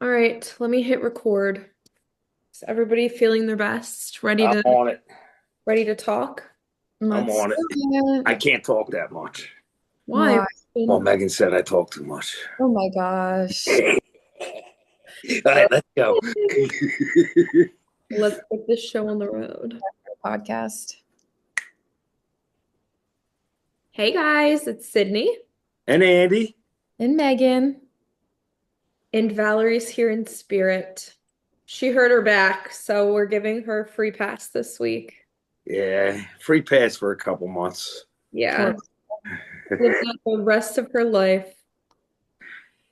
All right, let me hit record. Is everybody feeling their best? Ready I'm to on it. talk? I'm Let's on it. do I it. can't talk that much. Why? Why? Well, Megan said I talk too much. Oh my gosh. All right, let's go. Let's put this show on the road. Podcast. Hey guys, it's Sydney, And Andy. And Megan. and Valerie's here in spirit. She hurt her back, so we're giving her a free pass this week. Yeah, free pass for a couple months. Yeah, For live out the rest of her life.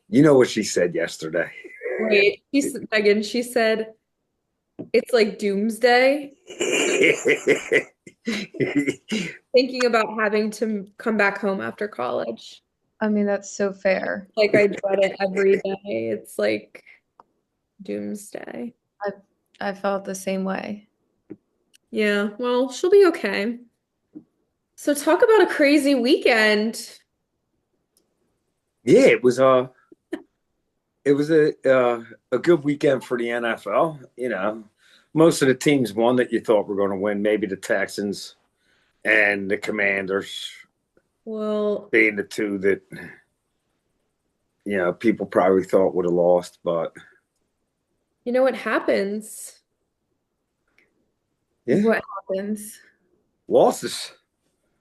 You know what she said yesterday. Wait, Megan, she said it's like doomsday. Thinking about having to come back home after college. I mean, that's so fair. Like I dread it every day. It's like doomsday. I I felt the same way. Yeah, well, she'll be okay. So talk about a crazy weekend. Yeah, it was a good weekend for the NFL. Most of the teams won that you thought were going to win. Maybe the Texans and the Commanders Well, being the two that people probably thought would have lost, but you know what happens? yeah, What happens? losses.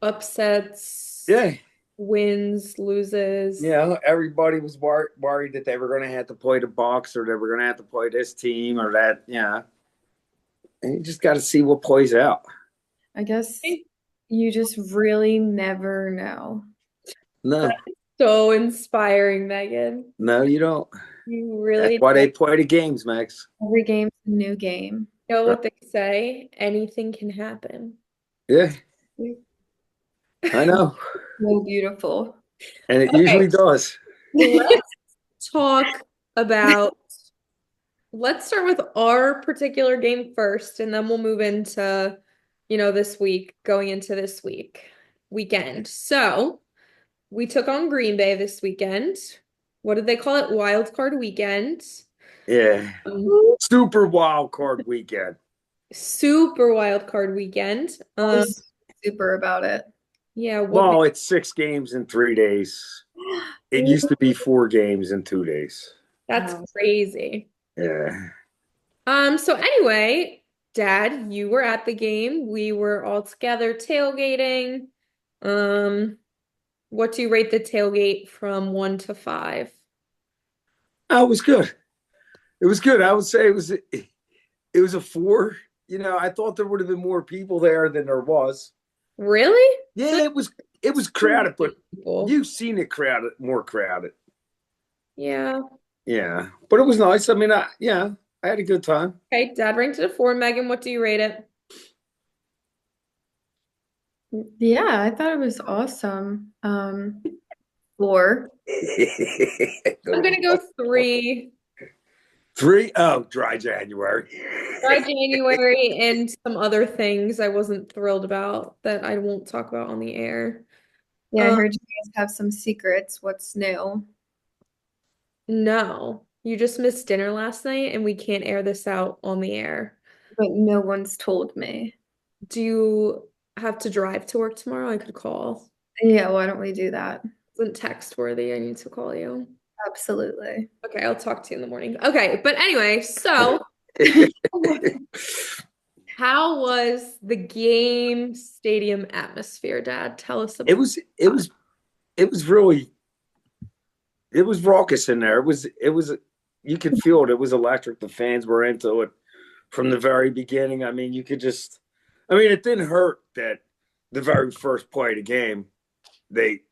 Upsets, Yeah, wins, loses. everybody was worried that they were going to have to play the Bucks or they were going to have to play this team or that. Yeah, and you just got to see what plays out. I guess you just really never know. No, That's so inspiring, Megan. no, you don't. You That's really why don't they play the games, Max. Every game's a new game. know Right. what they say. Anything can happen. Yeah, I know, So beautiful. and it Okay, usually does. let's talk about let's start with our particular game first, and then we'll move into, this week, going into this weekend. So we took on Green Bay this weekend. What did they call it? Wild card weekend. Yeah, super wild card weekend. Super wild card weekend. Always super about it. Yeah, what Well, it's 6 games in 3 days. It used to be 4 games in 2 days. that's Wow. crazy. Yeah. So anyway, Dad, you were at the game. We were all together tailgating. Um, what do you rate the tailgate from 1 to 5? Oh, it was good. It was good. I would say it was a 4. I thought there would have been more people there than there was. Really? I feel Yeah, like it was too crowded, but many people. you've seen it crowded, more crowded. Yeah. Yeah, but it was nice. I mean, I had a good time. Okay, Dad ranked it a 4. Megan, what do you rate it? Yeah, I thought it was awesome. 4. I'm gonna go 3. 3. Oh, dry January. Dry January and some other things I wasn't thrilled about that I won't talk about on the air. Yeah, I Um, heard you guys have some secrets. What's new? no, you just missed dinner last night and we can't air this out on the air. But no one's told me. Do you have to drive to work tomorrow? I could call. Yeah, why don't we do that? Isn't text worthy. I need to call you. Absolutely. Okay, I'll talk to you in the morning. Okay, but anyway, so how was the game stadium atmosphere, Dad? Tell us it about was it was it was really it was raucous in there. It was you could feel it. It was electric. The fans were into it from the very beginning. I mean, it didn't hurt that the very first play of the game, they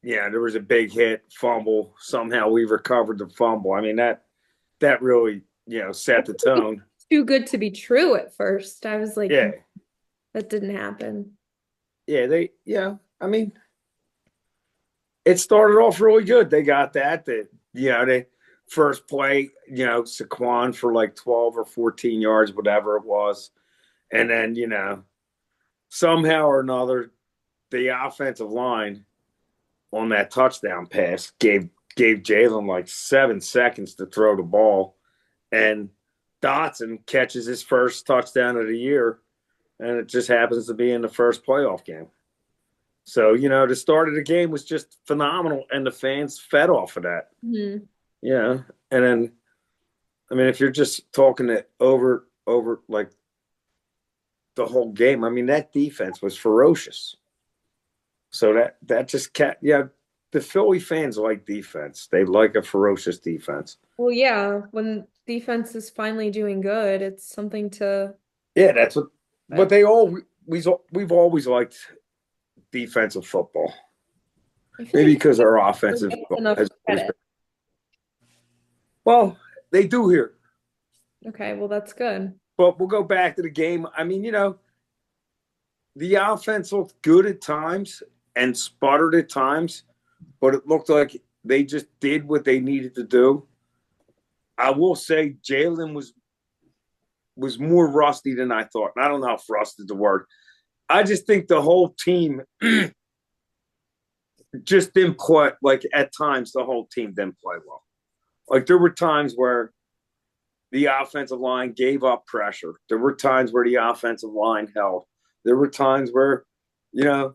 yeah, there was a big hit, fumble. Somehow we recovered the fumble. I mean, that really, set the tone. too good to be true at first. I was like, Yeah. that didn't happen. Yeah. I mean, it started off really good. They got they first play, Saquon for like 12 or 14 yards, whatever it was. And then, somehow or another, the offensive line on that touchdown pass gave gave Jalen like 7 seconds to throw the ball, and Dotson catches his first touchdown of the year, and it just happens to be in the first playoff game. So, the start of the game was just phenomenal, and the fans fed off of that. Mhm. Yeah. And then, I mean, if you're just talking it over like the whole game, I mean, that defense was ferocious. So that just yeah, the Philly fans like defense. They like a ferocious defense. Well, yeah, when defense is finally doing good, it's something to. Yeah, that's what. But we've always liked defensive football. I feel Maybe like because our no offensive one gets enough has always been. credit. Well, they do here. Okay, well, that's good. But we'll go back to the game. I mean, the offense looked good at times and sputtered at times, but it looked like they just did what they needed to do. I will say Jalen was more rusty than I thought. And I don't know if rust is the word. I just think the whole team just didn't play. Like at times, the whole team didn't play well. Like there were times where the offensive line gave up pressure. There were times where the offensive line held. There were times where, you know,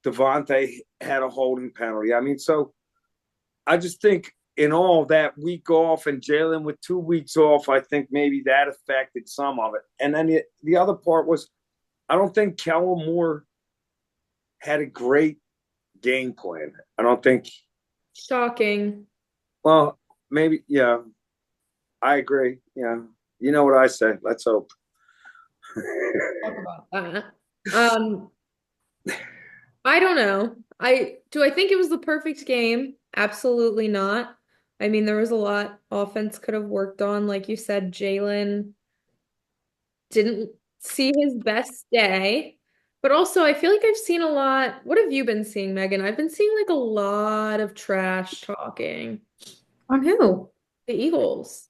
Devontae had a holding penalty. I mean, so I just think in all that week off and Jalen with 2 weeks off, I think maybe that affected some of it. And then the other part was I don't think Kellen Moore had a great game plan. I don't think, Shocking. well, maybe, yeah, I agree. Yeah. You know what I say? Let's hope. Talk about that. Um, I don't know. I think it was the perfect game? Absolutely not. I mean, there was a lot offense could have worked on. Like you said, Jalen didn't see his best day. But also, I feel like I've seen a lot. What have you been seeing, Megan? I've been seeing like a lot of trash talking. On who? The Eagles.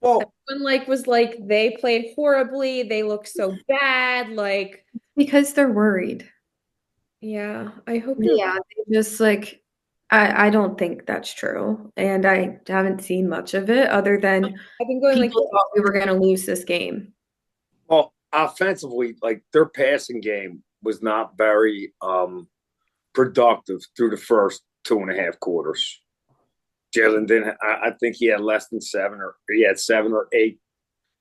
Well, Everyone was like they played horribly. They look so bad. Like, Because they're worried. yeah, I hope you're. Yeah, they just like I don't think that's true. And I haven't seen much of it other than I've been going like people thought we were gonna lose this game. well, offensively, like their passing game was not very productive through the first 2.5 quarters. Jalen didn't. I think he had less than he had 7 or 8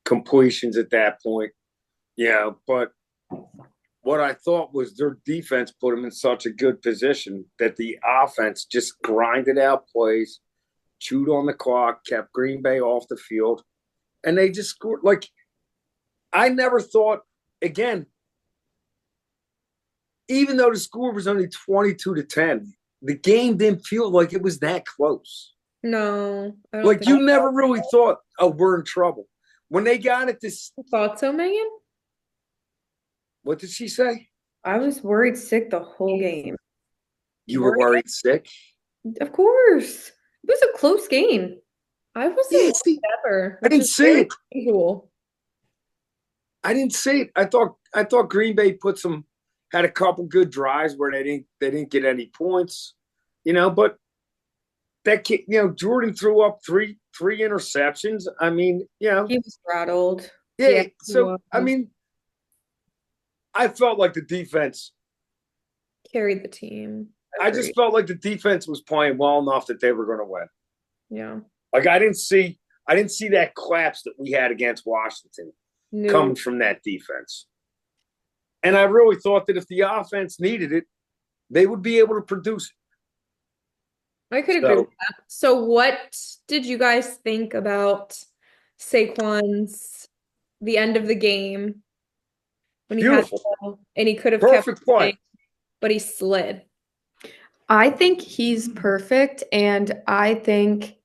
completions at that point. Yeah, but what I thought was their defense put them in such a good position that the offense just grinded out plays, chewed on the clock, kept Green Bay off the field, and they just scored. Like I never thought. Again, even though the score was only 22-10, the game didn't feel like it was that close. no, I don't Like think you never really thought, oh, we're in trouble. When they got at this, I thought so, Megan. what did she say? I was worried sick the whole game. You were Worried. worried sick? Of course. It was a close game. I Yeah, wasn't see, ever, I which didn't is see very it. unusual. I didn't see it. I thought Green Bay had a couple good drives where they didn't get any points, but that kid, Jordan threw up three interceptions. I mean, He was rattled. Yeah, yeah. he So was. I mean, I felt like the defense. Carried the team. I just Agreed. felt like the defense was playing well enough that they were going to win. Yeah. Like I didn't see that collapse that we had against Washington No, coming from that defense. And I really thought that if the offense needed it, they would be able to produce I could it. agree with So that. So, what did you guys think about Saquon's the end of the game when he had the beautiful, ball and he could have kept perfect play. playing, but he slid? I think he's perfect, and I think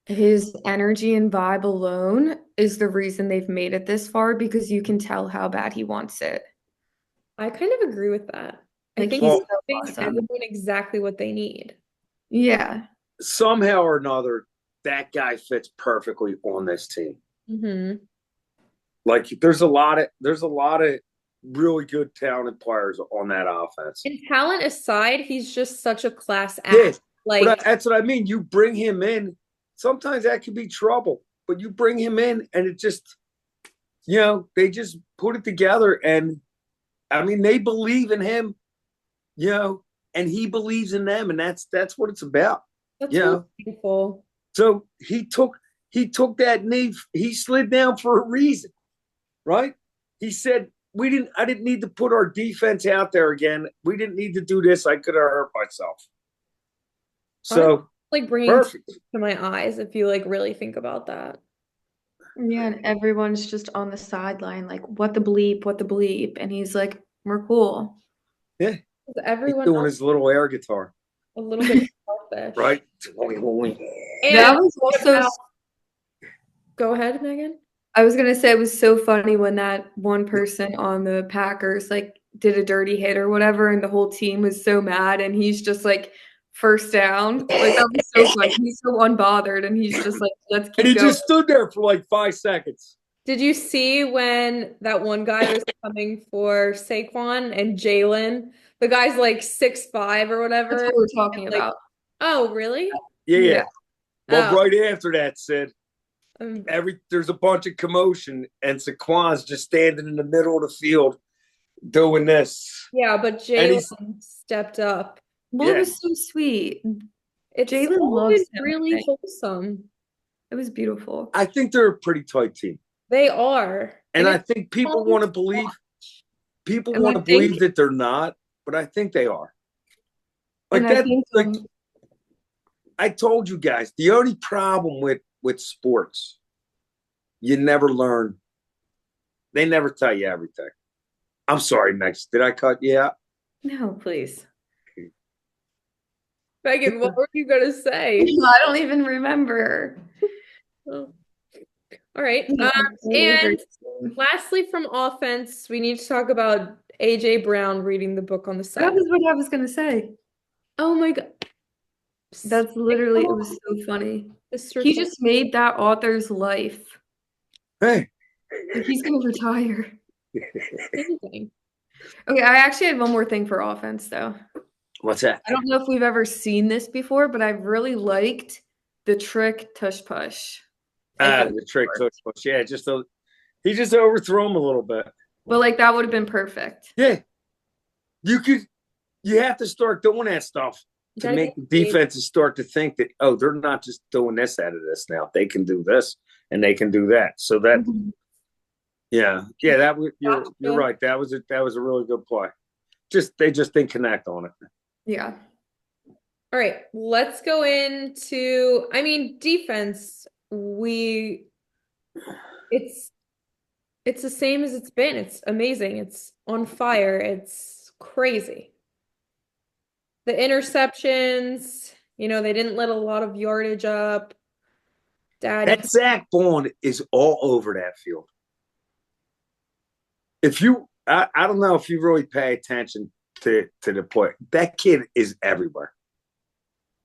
his energy and vibe alone is the reason they've made it this far because you can tell how bad he wants it. I kind of agree with that. I Like think he's he's Well, so giving awesome. everyone exactly what they need. Yeah. somehow or another, that guy fits perfectly on this team. Hmm. Like there's a lot of really good, talented players on that offense. And talent aside, he's just such a class Yeah, act. Like, that's what I mean. You bring him in. Sometimes that could be trouble, but you bring him in, and it just, they just put it together. And I mean, they believe in him, and he believes in them, and that's what it's about. that's You really know, beautiful. so he took that knee. He slid down for a reason, right? He said, I didn't need to put our defense out there again. We didn't need to do this. I could have hurt myself. I'm So like bringing perfect. tears to my eyes if you like really think about that. Yeah, and everyone's just on the sideline, like, what the bleep, what the bleep. And he's like, we're cool. Yeah. He's Everyone doing else his little air guitar, a little bit selfish. right? That And was also, about, go ahead, Megan. I was gonna say it was so funny when that one person on the Packers like did a dirty hit or whatever, and the whole team was so mad, and he's just like first down. Like that was so funny. He's so unbothered, and he's just like, let's And keep he going. just stood there for like 5 seconds. Did you see when that one guy was coming for Saquon and Jalen? The guy's like 6'5" or That's whatever. what we're talking Like, about. oh, really? Yeah, Yeah. yeah. Well, Oh, right after that, Sid, um, there's a bunch of commotion, and Saquon's just standing in the middle of the field doing this, yeah, but and he's Jalen stepped up. Well, it yeah. was so sweet. It's Jalen all loves been him, I really think. wholesome. It was beautiful. I think they're a pretty tight team, They are. and And I it's think fun to watch. people And want I to think believe that they're not, but I think they are. and Like I that, think like I told you guys, the only problem with sports, you never learn. They never tell you everything. I'm sorry, Max. Did I cut you out? no, please. Megan, what were you gonna say? I don't even remember. Oh, all right. Yeah, totally agree. And lastly, from offense, we need to talk about AJ Brown reading the book on the That side. was what I was gonna say. Oh my God. That's literally, it was so funny. Mr. He Thor- just made that author's life. Hey. Like he's gonna retire. Amazing. Okay, I actually had one more thing for offense though. What's that? I don't know if we've ever seen this before, but I've really liked the trick tush push. Like it was The trick short. touch push. Yeah, he just overthrew him a little bit. But like that would have been perfect. Yeah, you have to start doing that stuff You to gotta make get the creative. defenses start to think that, oh, they're not just doing this out of this now. They can do this and they can do that. So that Mhm. yeah, you're Gotcha. right. That was a really good play. They just didn't connect on it. Yeah. All right, let's go into, I mean, defense. It's it's the same as it's been. It's amazing. It's on fire. It's crazy. The interceptions, they didn't let a lot of yardage up. Daddy, That Zach Bond is all over that field. I don't know if you really pay attention to the play. That kid is everywhere,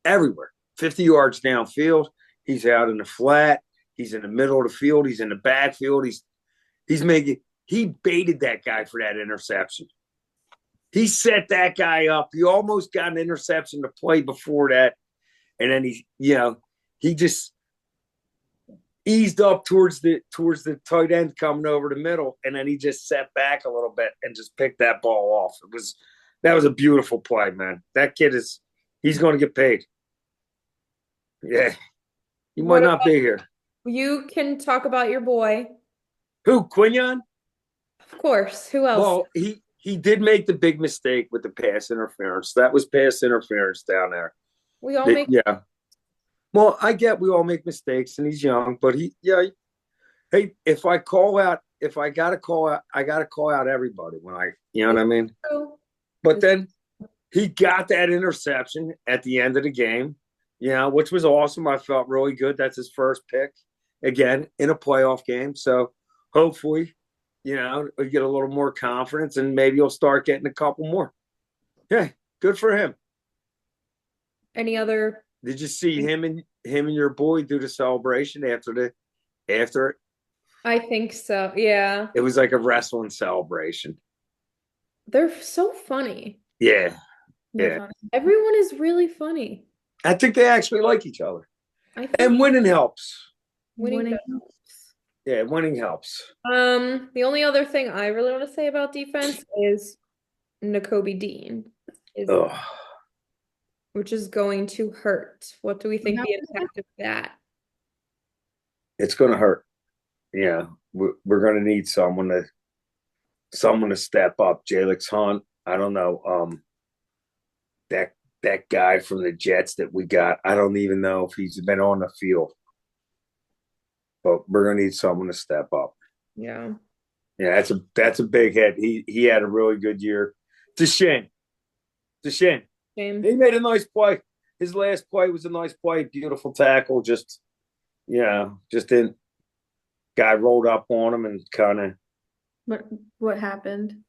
everywhere. 50 yards downfield, he's out in the flat. He's in the middle of the field. He's in the backfield. He baited that guy for that interception. He set that guy up. He almost got an interception to play before that, and then he just eased up towards the tight end coming over the middle, and then he just set back a little bit and just picked that ball off. That was a beautiful play, man. That kid he's going to get paid. Yeah, he might what not about be here. you can talk about your boy. Who, Quinion? Of course. Who else? Well, he did make the big mistake with the pass interference. That was pass interference down there. We all make Yeah. Well, I get we all make mistakes, and he's young, but hey, if I gotta call out, I gotta call out everybody you know what I mean? But then he got that interception at the end of the game, which was awesome. I felt really good. That's his first pick again in a playoff game. So hopefully, we get a little more confidence and maybe he'll start getting a couple more. Yeah, good for him. any other. Did you see him and your boy do the celebration after it? I think so. Yeah. It was like a wrestling celebration. They're so funny. Yeah, They're yeah. fun. Everyone is really funny. I think they actually like each other. I think And winning helps. winning Winning. does. Yeah, winning helps. The only other thing I really want to say about defense is Nakobe Dean is Oh, which is going to hurt. What do we think Yeah. the impact of that? it's going to hurt. Yeah, we're going to need someone to step up. Jalix Hunt. I don't know. That that guy from the Jets that we got. I don't even know if he's been on the field, but we're going to need someone to step up. Yeah. Yeah, that's a big hit. He had a really good year. Deshaun, Deshaun. Shame. He made a nice play. His last play was a nice play, beautiful tackle. Just just didn't. Guy rolled up on him and kind of What what happened?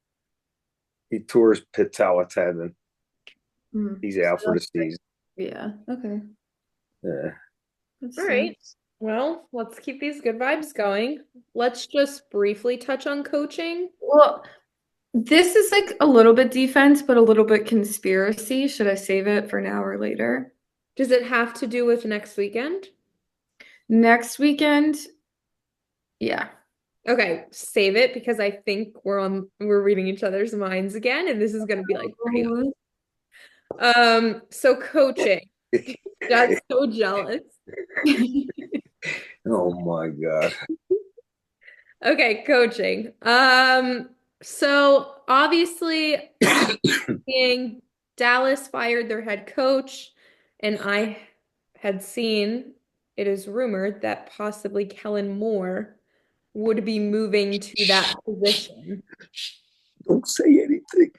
he tore his patella tendon. Hmm. He's out for the season. Yeah. Okay. Yeah. That's All right. Well, let's keep these good vibes going. Let's just briefly touch on coaching. well, this is like a little bit defense, but a little bit conspiracy. Should I save it for now or later? Does it have to do with next weekend? Next weekend, yeah. Okay, save it because I think we're reading each other's minds again, and this is gonna be like pretty so coaching. That's so jealous. Oh my god. Okay, coaching. So obviously being Dallas fired their head coach, and I had seen it is rumored that possibly Kellen Moore would be moving to that position. Don't say anything.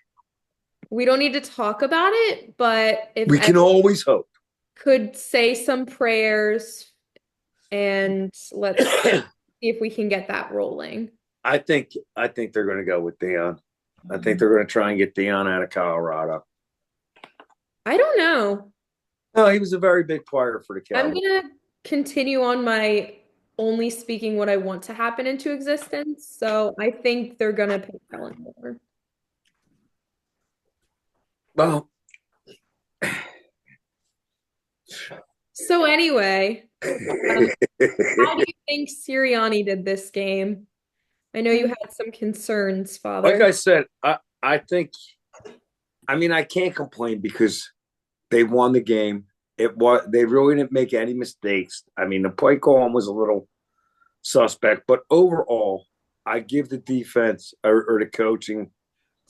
We don't need to talk about it, but if We can everyone always hope. could say some prayers and let's see if we can get that rolling. I think they're going to go with Dion. I think they're going to try and get Dion out of Colorado. I don't know. No, he was a very big player for the I'm Cowboys. gonna continue on my only speaking what I want to happen into existence. So I think they're gonna pick Kellen Moore. Well, So anyway, how do you think Sirianni did this game? I know you had some concerns, like Father. I said, I think I mean I can't complain because they won the game. It was they really didn't make any mistakes. I mean the play calling was a little suspect, but overall, I give the defense or the coaching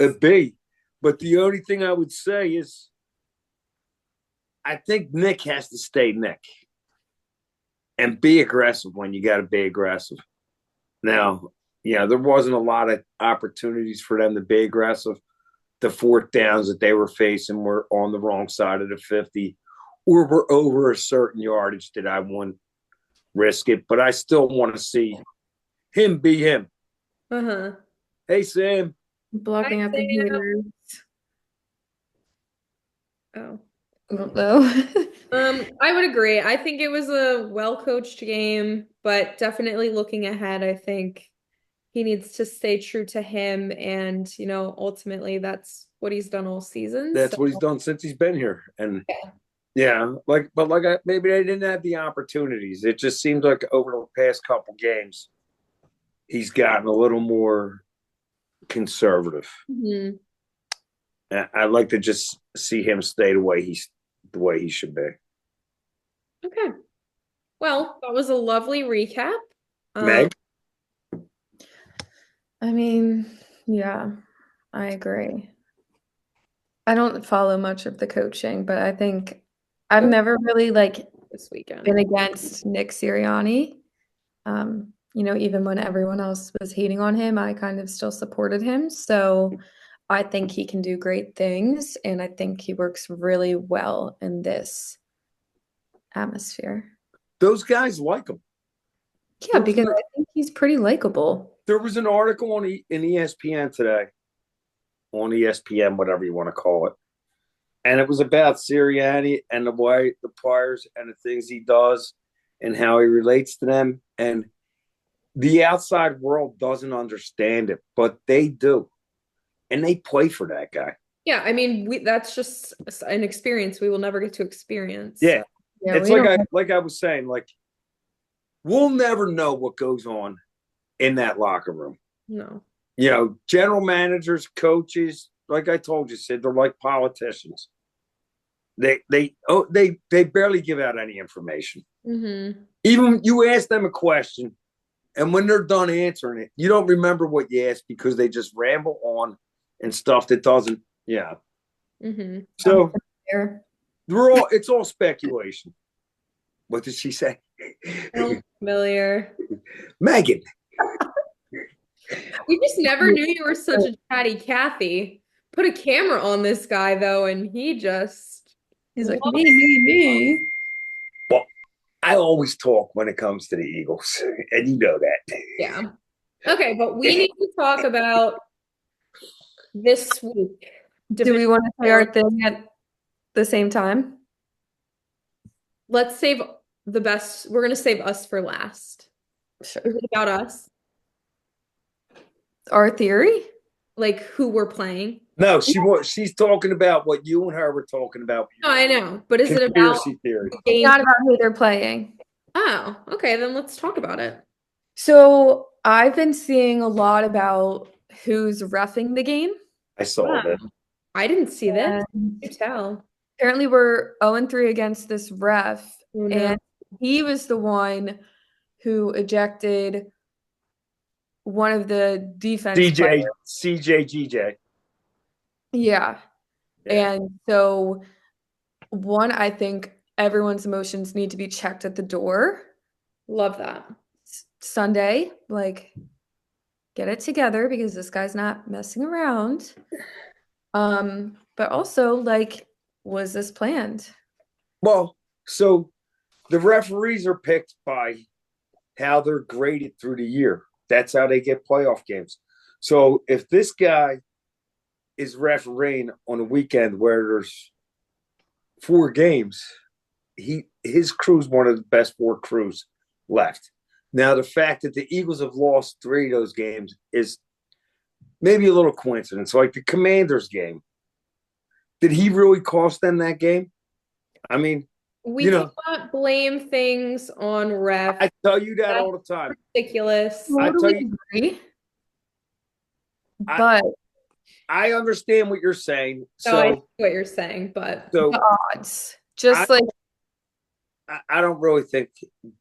a B. But the only thing I would say is I think Nick has to stay Nick and be aggressive when you got to be aggressive. Now, there wasn't a lot of opportunities for them to be aggressive. The fourth downs that they were facing were on the wrong side of the 50 or were over a certain yardage that I wouldn't risk it. But I still want to see him be him. Uh-huh. Hey, Sam. Hi, Blocking out the Sam. haters. Oh. I don't know. I would agree. I think it was a well-coached game, but definitely looking ahead, I think he needs to stay true to him and, ultimately that's what he's done all season. That's So, what he's done since he's been here. And yeah. yeah, maybe they didn't have the opportunities. It just seems like over the past couple games, he's gotten a little more conservative. Mhm. I'd like to just see him stay the way he should be. Okay. Well, that was a lovely recap. Um, Meg, I mean, yeah, I agree. I don't follow much of the coaching, but I think I've never really like this weekend. been against Nick Sirianni. Even when everyone else was hating on him, I kind of still supported him. So I think he can do great things, and I think he works really well in this atmosphere. those guys like him. Yeah, There was because an, I think he's pretty likable. there was an article in ESPN today, on ESPN, whatever you want to call it, and it was about Sirianni and the way the players and the things he does and how he relates to them. And the outside world doesn't understand it, but they do. and they play for that guy. Yeah, I mean, that's just an experience we will never get to experience. Yeah, So, Yeah, it's we don't. like I was saying, like we'll never know what goes on in that locker room. no. General managers, coaches, like I told you, Sid, they're like politicians. They barely give out any information. Mm-hmm. Even you ask them a question, and when they're done answering it, you don't remember what you asked because they just ramble on and stuff that doesn't. Yeah. Mm-hmm. So There. it's all speculation. What did she say? Sounds familiar. Megan. We just never knew you were such a chatty Cathy. Put a camera on this guy though, and he just He's like, me. Well, I always talk when it comes to the Eagles, and you know that. yeah. Okay, but we need to talk about this week. Do we want to say our Divisional- thing at the same time? Let's save the best. We're gonna save us for last. Sure. Is it about us? Our theory? Like who we're playing? No, she's talking about what you and her were talking about. No, I know. But is it about Conspiracy theory. the It's game? not about who they're playing. Oh, okay, then let's talk about it. So I've been seeing a lot about who's reffing the game. I saw Wow. that. I didn't see this. And You tell. apparently we're 0-3 against this ref. Oh, no. And he was the one who ejected one of the defense players. CJ, Yeah. Yeah. And so one, I think everyone's emotions need to be checked at the door. Love that. Sunday, like get it together because this guy's not messing around. But also like, was this planned? Well, so the referees are picked by how they're graded through the year. That's how they get playoff games. So if this guy is refereeing on a weekend where there's 4 games, his crew's one of the best 4 crews left. Now, the fact that the Eagles have lost 3 of those games is maybe a little coincidence. Like the Commanders game, did he really cost them that game? I mean, We cannot blame things on ref. I tell you that That's all the time. ridiculous. I tell Totally you, agree. I- But I understand what you're saying. No, I So, see what you're saying, but so the odds, just like I don't really think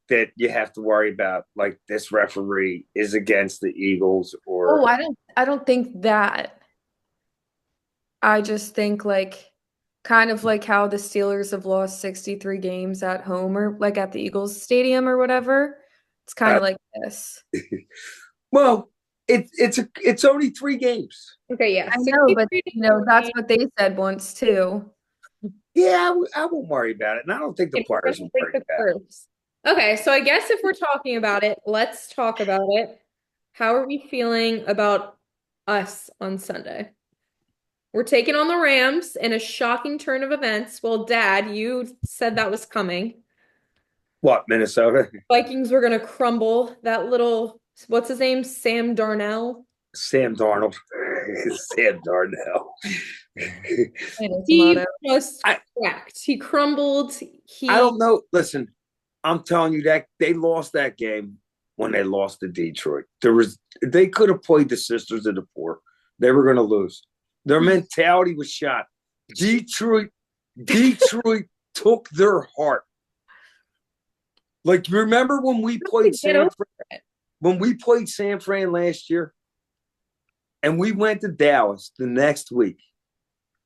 that you have to worry about like this referee is against the Eagles or I don't think that. I just think like kind of like how the Steelers have lost 63 games at home or like at the Eagles stadium or whatever. It's kind of like this. well, it's only 3 games. okay, yeah. I know, but 63 to that's 48. what they said once too. Yeah, I won't worry about it, and I don't think the Okay, we're players gonna will break worry the about it. curse. Okay, so I guess if we're talking about it, let's talk about it. How are we feeling about us on Sunday? We're taking on the Rams in a shocking turn of events. Well, Dad, you said that was coming. What, Minnesota? Vikings were gonna crumble. That little, what's his name? Sam Darnell. Sam Darnold. Sam Darnell. He Tomato. just I- cracked. He crumbled. I don't know. Listen, I'm telling you that they lost that game when they lost to Detroit. They could have played the Sisters of the Poor. They were going to lose. Their mentality was shot. Detroit took their heart. Like, remember when we played San Fran last year, and we went to Dallas the next week,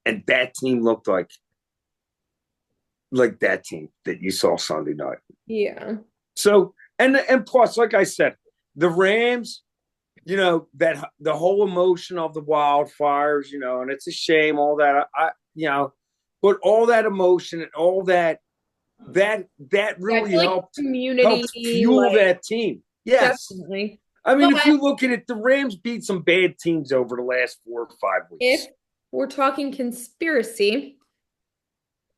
and that team looked like that team that you saw Sunday night. Yeah. So and plus, like I said, the Rams, that the whole emotion of the wildfires, and it's a shame all that but all that emotion and all that really like helped community fuel that team. Yes. definitely. I mean, But if you look at it, the Rams beat some bad teams over the last 4 or 5 weeks. if we're talking conspiracy,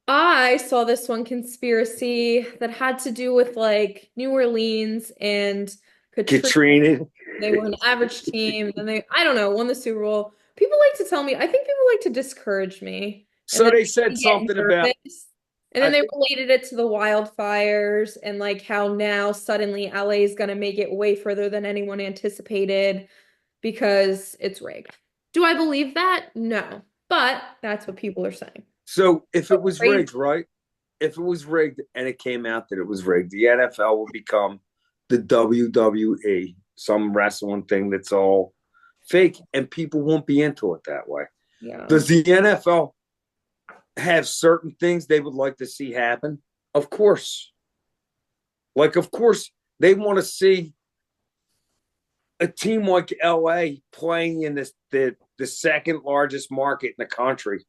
I saw this one conspiracy that had to do with like New Orleans and Katrina. Katrina. They were an average team, and I don't know, won the Super Bowl. People like to tell me, I think people like to discourage me and So then they make said me get something about. nervous. And then I they think related it to the wildfires and like how now suddenly LA is going to make it way further than anyone anticipated because it's rigged. Do I believe that? No. But that's what people are saying. so. If it was Crazy. rigged, right? If it was rigged and it came out that it was rigged, the NFL would become the WWE, some wrestling thing that's all fake, and people won't be into it that way. Yeah. Does the NFL have certain things they would like to see happen? Of course. Like, of course, they want to see a team like LA playing in the second largest market in the country.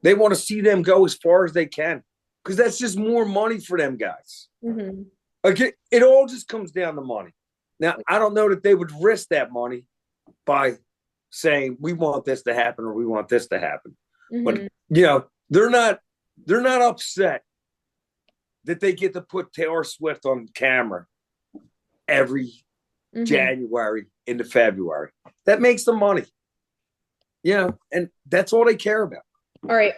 They want to see them go as far as they can because that's just more money for them guys. Hmm. Like it all just comes down to money. Now, I don't know that they would risk that money by saying we want this to happen or we want this to happen. But Hmm. they're not upset that they get to put Taylor Swift on camera every Hmm. January into February. That makes them money. And that's all they care about. All right.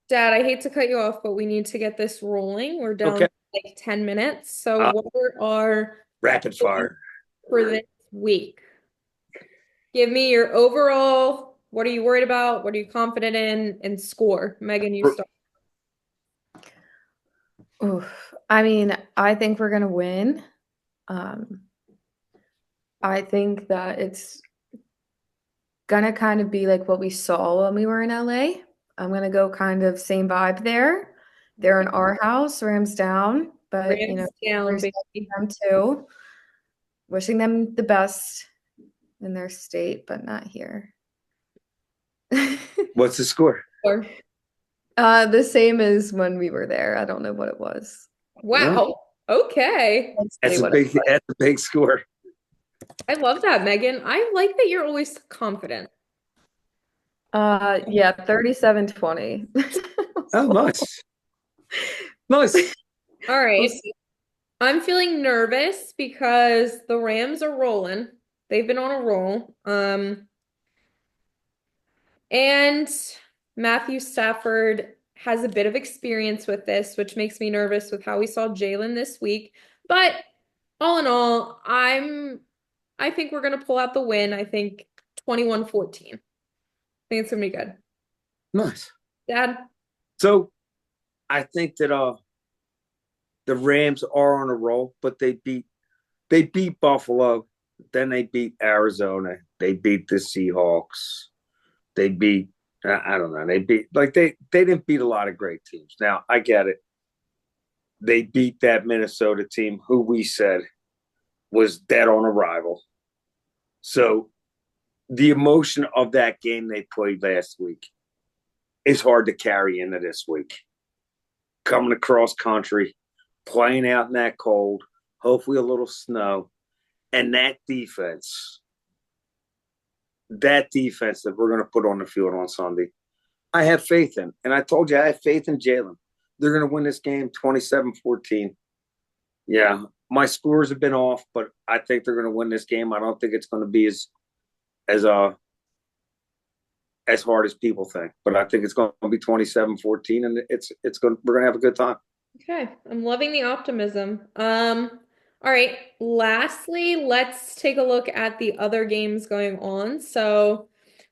Dad, I hate to cut you off, but we need to get this rolling. We're Okay. down to like 10 minutes. So what are our Rapid fire. for this week? Give me your overall, what are you worried about? What are you confident in? And score. Megan, you start. Oof. I mean, I think we're gonna win. Um, I think that it's gonna kind of be like what we saw when we were in LA. I'm gonna go kind of same vibe there. They're in our house, Rams down, but Rams down, there's baby. them too. Wishing them the best in their state, but not here. What's the score? Score. The same as when we were there. I don't know what it was. Well, Wow. Okay. Let's say that's a what it big was. that's a big score. I love that, Megan. I like that you're always confident. Yeah, 37-20. Oh, nice. Nice. All We'll right. see. I'm feeling nervous because the Rams are rolling. They've been on a roll. And Matthew Stafford has a bit of experience with this, which makes me nervous with how we saw Jalen this week. But all in all, I think we're gonna pull out the win. I think 21-14. I think it's gonna be good. Nice. Dad? So I think that the Rams are on a roll, but they beat Buffalo, then they beat Arizona, they beat the Seahawks, they beat I don't know, they beat like they didn't beat a lot of great teams. Now I get it. They beat that Minnesota team who we said was dead on arrival. So the emotion of that game they played last week is hard to carry into this week. Coming across country, playing out in that cold, hopefully a little snow, and that defense that we're going to put on the field on Sunday, I have faith in. And I told you I have faith in Jalen. They're going to win this game 27-14. Yeah, my scores have been off, but I think they're going to win this game. I don't think it's going to be as uh as hard as people think, but I think it's going to be 27-14, and we're going to have a good time. Okay, I'm loving the optimism. All right, lastly, let's take a look at the other games going on. So,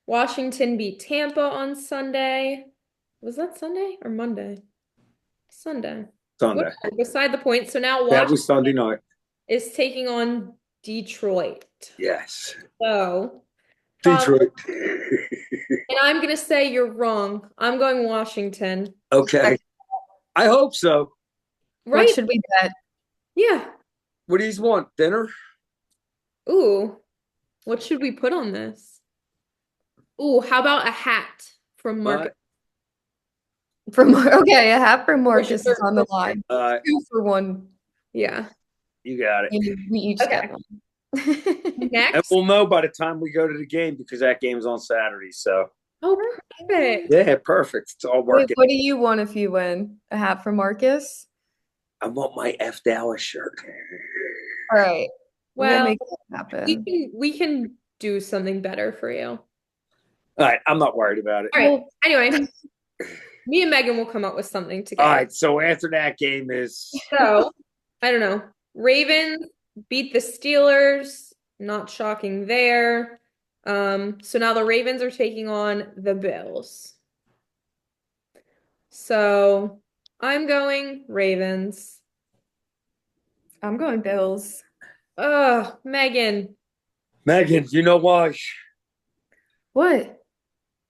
Washington beat Tampa on Sunday. Was that Sunday or Monday? Sunday. Sunday. Whatever, beside the point. So now That was Washington Sunday night. is taking on Detroit. Yes. So, Father, Detroit. and I'm gonna say you're wrong. I'm going Washington. Okay. I hope so. What Right? should we bet? Yeah. What do you want? Dinner? Ooh, what should we put on this? Ooh, how about a hat from Uh, Market? Okay, a half for For sure, Marcus is on the for sure. line. uh, 2 for 1. Yeah. you got it. And we each Okay. get one. And Next. we'll know by the time we go to the game because that game's on Saturday. So, Oh, perfect. yeah, perfect. It's all Wait, working. what do you want if you win? A hat for Marcus? I want my F Dallas shirt. All right. We'll Well, make it we happen. can we can do something better for you. All right, I'm not worried about it. All right. Well, Anyway, me and Megan will come up with something All together. right, so after that game is So, I don't know. Ravens beat the Steelers. Not shocking there. So now the Ravens are taking on the Bills. So I'm going Ravens. I'm going Bills. Ugh, Megan, Megan. You know why? What?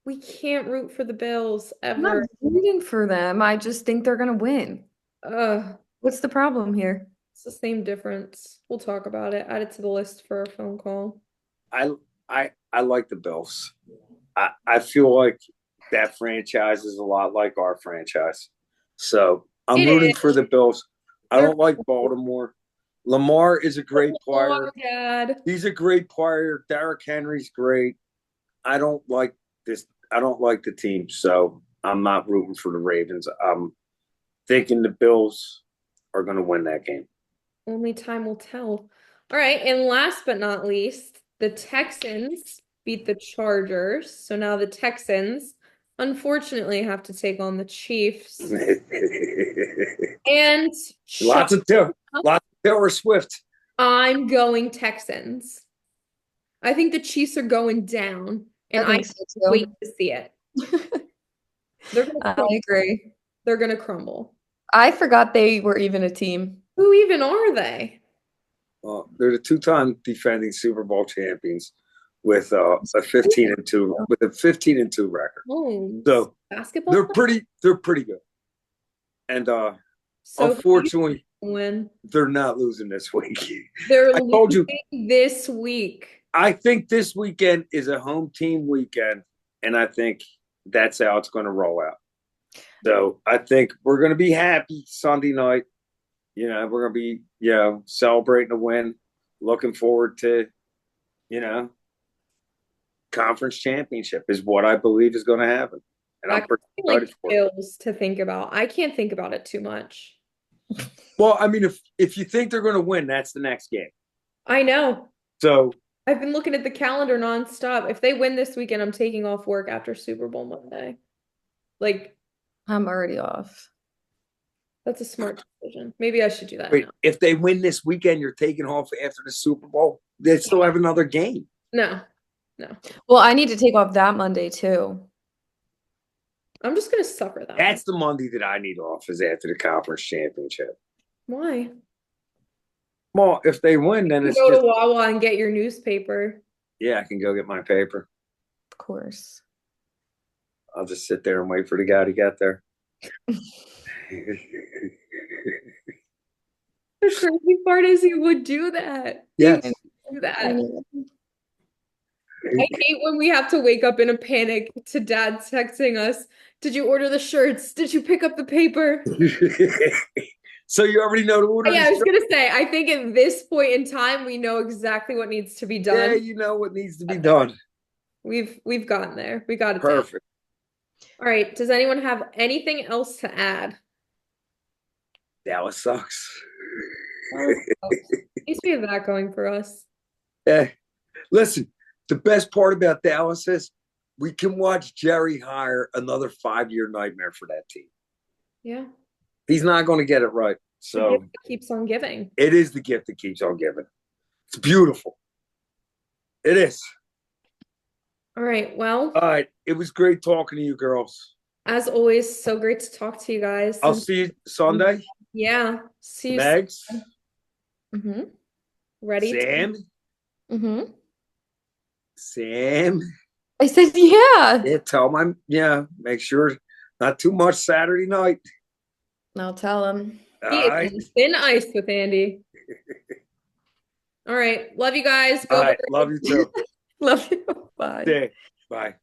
we can't root for the Bills I'm not ever. rooting for them. I just think they're gonna win. Ugh, What's the problem here? it's the same difference. We'll talk about it. Add it to the list for our phone call. I I like the Bills. I feel like that franchise is a lot like our franchise. So I'm It rooting for is. the Bills. I They're don't like Baltimore. Lamar is a great oh, player. Dad. He's a great player. Derrick Henry's great. I don't like this. I don't like the team, so I'm not rooting for the Ravens. I'm thinking the Bills are going to win that game. Only time will tell. All right, and last but not least, the Texans beat the Chargers. So now the Texans unfortunately have to take on the Chiefs. And shock, lots of lots of Taylor Swift. I'm going Texans. I think the Chiefs are going down, and I I think can't so wait too. to see it. They're gonna I crumble. agree. They're gonna crumble. I forgot they were even a team. Who even are they? They're the two-time defending Super Bowl champions with a 15-2 record. Holmes. So Basketball they're player? pretty good. And So who do you unfortunately, win? they're not losing this week. They're I told you. losing this week. I think this weekend is a home team weekend, and I think that's how it's going to roll out. So I think we're going to be happy Sunday night. We're going to be celebrating a win, looking forward to you know conference championship is what I believe is going to happen, and I'm That pretty gives me, like excited for it. chills to think about. I can't think about it too much. Well, I mean, if you think they're going to win, that's the next game. I know. So I've been looking at the calendar nonstop. If they win this weekend, I'm taking off work after Super Bowl Monday. Like, I'm already off. that's a smart decision. Maybe I should do that wait, now. if they win this weekend, you're taking off after the Super Bowl. They still have another game. No, no. Well, I need to take off that Monday too. I'm just gonna suffer that one. That's the Monday that I need off is after the conference championship. Why? Well, if they win, then You it's go just to Wawa and get your newspaper. yeah, I can go get my paper. Of course. I'll just sit there and wait for the guy to get there. The crazy part is he would do that. He would Yes. do I that. mean, I hate when we have to wake up in a panic to dad texting us, "Did you order the shirts? Did you pick up the paper?" So you already know to order Yeah, the I was shirt. gonna say, I think at this point in time, we know exactly what needs to be Yeah, done. you know what needs to be done. We've gotten there. We got it down. Perfect. All right. Does anyone have anything else to add? Dallas sucks. At least we have that going for us. Yeah. Listen, the best part about Dallas is we can watch Jerry hire another 5-year nightmare for that team. Yeah. He's not going to get it right. The gift So that keeps on giving. it is the gift that keeps on giving. It's beautiful. It is. All right. Well, All right. It was great talking to you girls. as always, so great to talk to you guys. I'll And see you Sunday. yeah, see you Megs, soon. mm-hmm. Ready to Sam, Mm-hmm. Sam. I said, yeah. Yeah, tell my make sure not too much Saturday night. I'll tell him. All be right. on thin ice with Andy. All right. Love you guys. All Go right. Love you Birds. too. Love you. Bye. Stay. Bye.